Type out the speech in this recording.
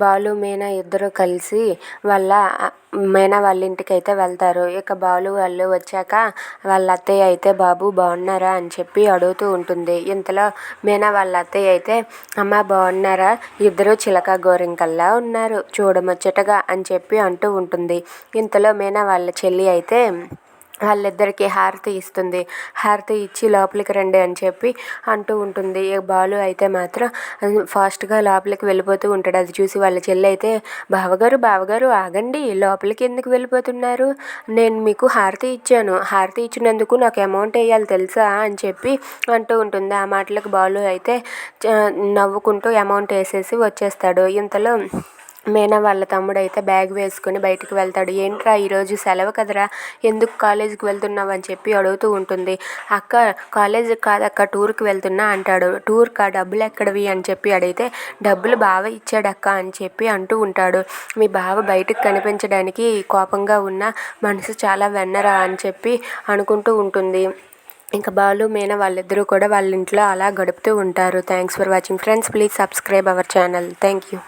బాలు మీనా ఇద్దరు కలిసి మీనా వాళ్ళ ఇంటికి అయితే వెళ్తారు. ఇక బాలు వాళ్ళు వచ్చాక వాళ్ళ అత్తయ్య అయితే బాబు బాగున్నారా అని చెప్పి అడుగుతూ ఉంటుంది. ఇంతలో మీనా వాళ్ళ అత్తయ్య అయితే అమ్మ బాగున్నారా, ఇద్దరు చిలక గోరింకల్లా ఉన్నారు చూడముచ్చటగా అని చెప్పి అంటూ ఉంటుంది. ఇంతలో మీనా వాళ్ళ చెల్లి అయితే వాళ్ళిద్దరికీ హారతి ఇస్తుంది. హారతి ఇచ్చి లోపలికి రండి అని చెప్పి అంటూ ఉంటుంది. బాలు అయితే మాత్రం ఫాస్ట్గా లోపలికి వెళ్ళిపోతూ ఉంటాడు. అది చూసి వాళ్ళ చెల్లి అయితే బావగారు ఆగండి, లోపలికి ఎందుకు వెళ్ళిపోతున్నారు, నేను మీకు హారతి ఇచ్చాను, హారతి ఇచ్చినందుకు నాకు అమౌంట్ వేయాలి తెలుసా అని చెప్పి అంటూ ఉంటుంది. ఆ మాటలకు బాలు అయితే నవ్వుకుంటూ అమౌంట్ వేసేసి వచ్చేస్తాడు. ఇంతలో మీనా వాళ్ళ తమ్ముడు అయితే బ్యాగ్ వేసుకొని బయటికి వెళ్తాడు. ఏంట్రా ఈరోజు సెలవు కదరా, ఎందుకు కాలేజీకి వెళ్తున్నావు అని చెప్పి అడుగుతూ ఉంటుంది. అక్క కాలేజీకి కాదక్క టూర్కి వెళ్తున్నా అంటాడు. టూర్కా, డబ్బులు ఎక్కడివి అని చెప్పి అడిగితే డబ్బులు బావ ఇచ్చాడక్క అని చెప్పి అంటూ ఉంటాడు. మీ బావ బయటకు కనిపించడానికి కోపంగా ఉన్న మనసు చాలా వెన్నరా అని చెప్పి అనుకుంటూ ఉంటుంది. ఇంకా బాలు మీనా వాళ్ళిద్దరూ కూడా వాళ్ళ ఇంట్లో అలా గడుపుతూ ఉంటారు. Thanks for watching friends. Please subscribe our channel. Thank you.